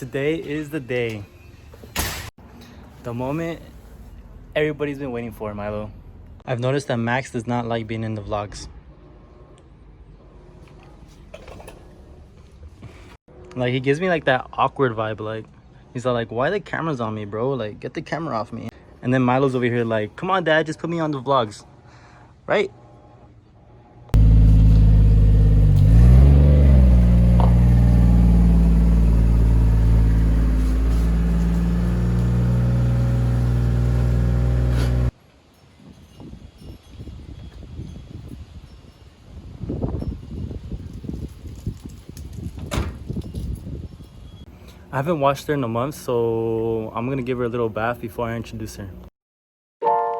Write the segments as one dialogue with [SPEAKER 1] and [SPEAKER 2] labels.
[SPEAKER 1] Today is the day. The moment everybody's been waiting for, Milo. I've noticed that Max does not like being in the vlogs. Like, he gives me like that awkward vibe. Like, he's all like, why the camera's on me, bro? Like, get the camera off me. And then Milo's over here like, come on, dad, just put me on the vlogs. Right? I haven't watched her in a month, so I'm gonna give her a little bath before I introduce her.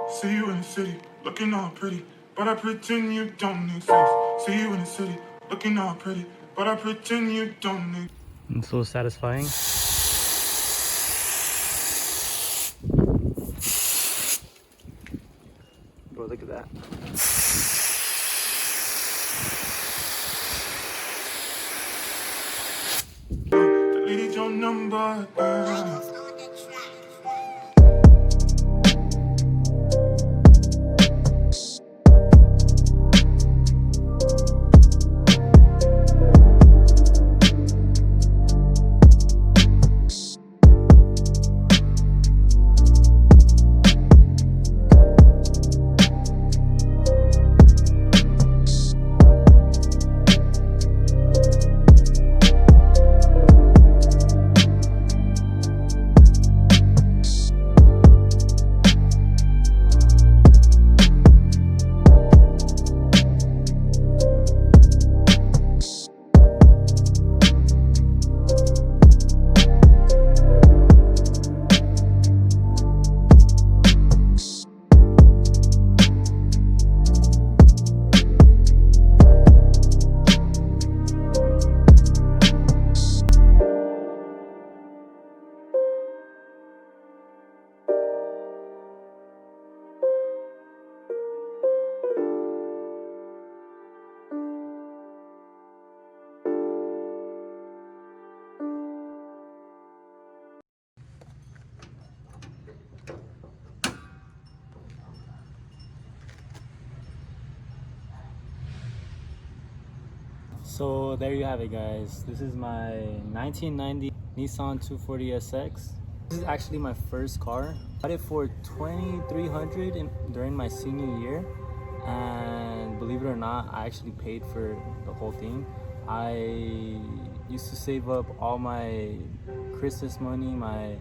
[SPEAKER 2] See you in the city, looking all pretty, but I pretend you don't exist. See you in the city, looking all pretty, but I pretend you don't exist.
[SPEAKER 1] It's so satisfying. Bro, look at that.
[SPEAKER 2] Delete your number.
[SPEAKER 1] So there you have it, guys. This is my 1990 Nissan 240SX. This is actually my first car. I bought it for $2,300 during my senior year, and believe it or not, I actually paid for the whole thing. I used to save up all my Christmas money, my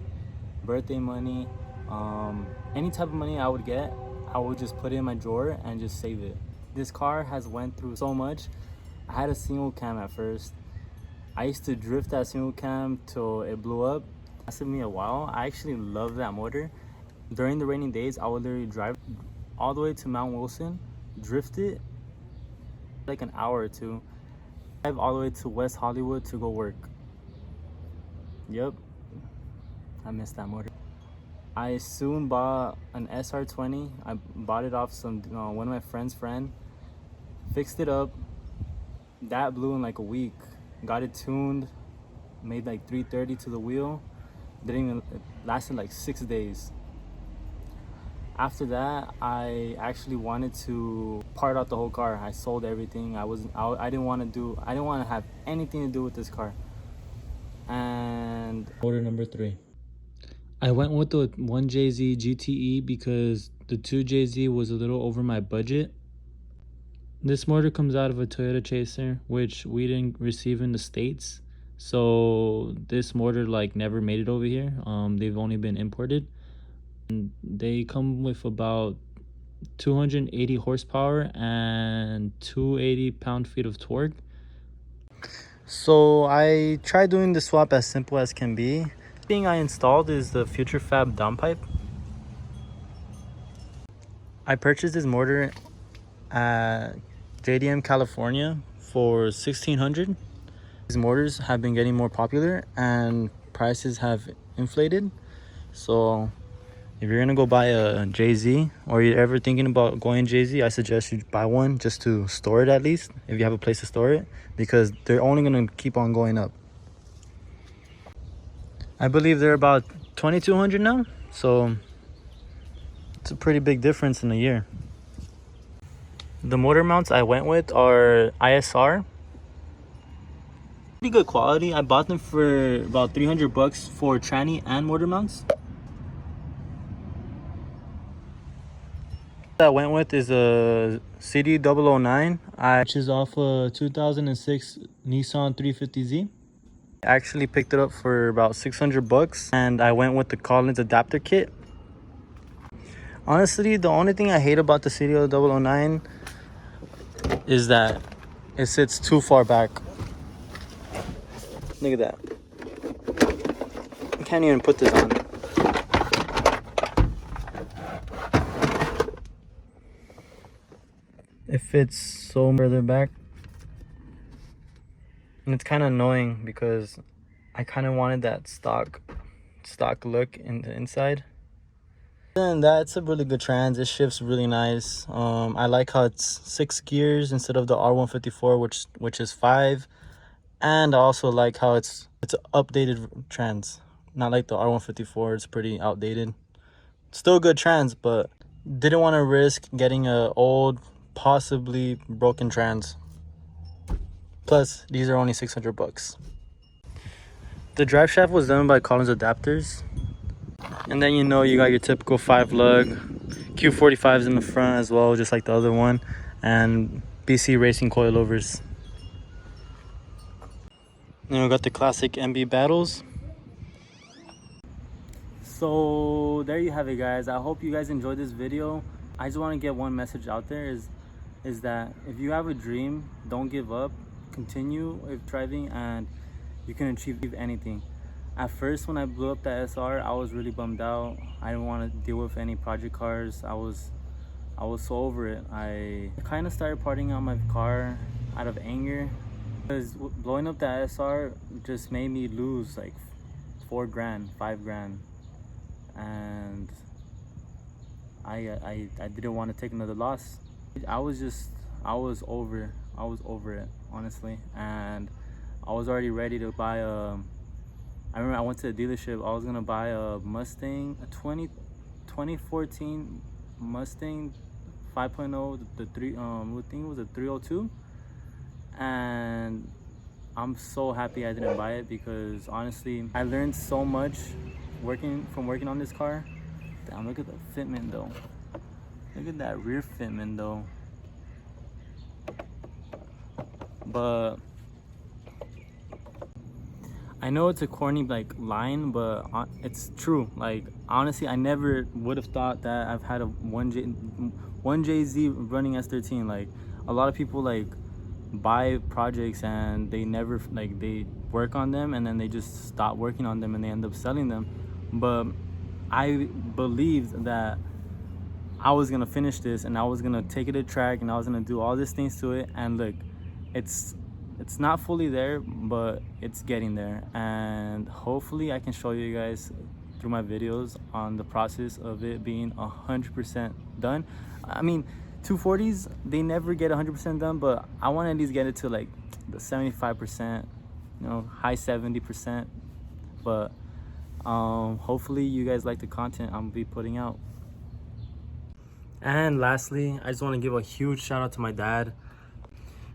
[SPEAKER 1] birthday money, any type of money I would get, I would just put it in my drawer and just save it. This car has went through so much. I had a single cam at first. I used to drift that single cam till it blew up. It lasted me a while. I actually love that motor. During the rainy days, I would literally drive all the way to Mount Wilson, drift it like an hour or two, drive all the way to West Hollywood to go work. Yep, I missed that motor. I soon bought an SR20. I bought it off one of my friend's friend, fixed it up. That blew in like a week. Got it tuned, made like 330 to the wheel. It lasted like 6 days. After that, I actually wanted to part out the whole car. I sold everything. I didn't want to have anything to do with this car. And order number 3. I went with the 1JZGTE because the 2JZ was a little over my budget. This motor comes out of a Toyota Chaser, which we didn't receive in the States. So this motor like never made it over here. They've only been imported. And they come with about 280 horsepower and 280 pound-feet of torque. So I tried doing the swap as simple as can be. The thing I installed is the Future Fab downpipe. I purchased this motor at JDM California for $1,600. These motors have been getting more popular and prices have inflated. So if you're gonna go buy a JZ, or you're ever thinking about going JZ, I suggest you buy one just to store it, at least if you have a place to store it, because they're only gonna keep on going up. I believe they're about 2,200 now, so it's a pretty big difference in a year. The motor mounts I went with are ISR. Pretty good quality. I bought them for about 300 bucks for tranny and motor mounts. That I went with is a CD009, which is off a 2006 Nissan 350Z. I actually picked it up for about 600 bucks, and I went with the Collins adapter kit. Honestly, the only thing I hate about the CD009 is that it sits too far back. Look at that. I can't even put this on. It fits so further back. And it's kind of annoying because I kind of wanted that stock look in the inside. And that's a really good trans. It shifts really nice. I like how it's 6 gears instead of the R154, which is 5. And I also like how it's an updated trans, not like the R154. It's pretty outdated. Still a good trans, but didn't want to risk getting a old, possibly broken trans. Plus, these are only 600 bucks. The drive shaft was done by Collins Adapters. And then you got your typical 5-lug, Q45s in the front as well, just like the other one, and BC Racing coilovers. Then we got the classic MB battles. So there you have it, guys. I hope you guys enjoyed this video. I just want to get one message out there is that if you have a dream, don't give up. Continue with driving and you can achieve anything. At first, when I blew up the SR, I was really bummed out. I didn't want to deal with any project cars. I was so over it. I kind of started partying on my car out of anger, because blowing up the SR just made me lose like 4 grand, 5 grand, and I didn't want to take another loss. I was over it, honestly, and I was already ready to buy a. I remember I went to the dealership. I was gonna buy a Mustang, a 2014 Mustang 5.0, the I think it was a 302, and I'm so happy I didn't buy it, because honestly I learned so much working on this car. Damn, look at the fitment though. Look at that rear fitment though. But I know it's a corny line, but it's true. Like, honestly, I never would have thought that I've had a 1JZ running S13. Like, a lot of people buy projects and they never they work on them and then they just stop working on them and they end up selling them. But I believed that I was gonna finish this and I was gonna take it to track and I was gonna do all these things to it, and look, it's not fully there, but it's getting there, and hopefully I can show you guys through my videos on the process of it being 100% done. I mean, 240s, they never get 100% done, but I want to at least get it to the 75%, high 70%. But hopefully you guys like the content I'm gonna be putting out. And lastly, I just want to give a huge shout out to my dad.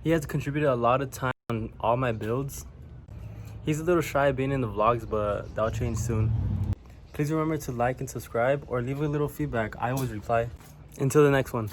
[SPEAKER 1] He has contributed a lot of time on all my builds. He's a little shy of being in the vlogs, but that'll change soon. Please remember to like and subscribe, or leave a little feedback. I always reply. Until the next one.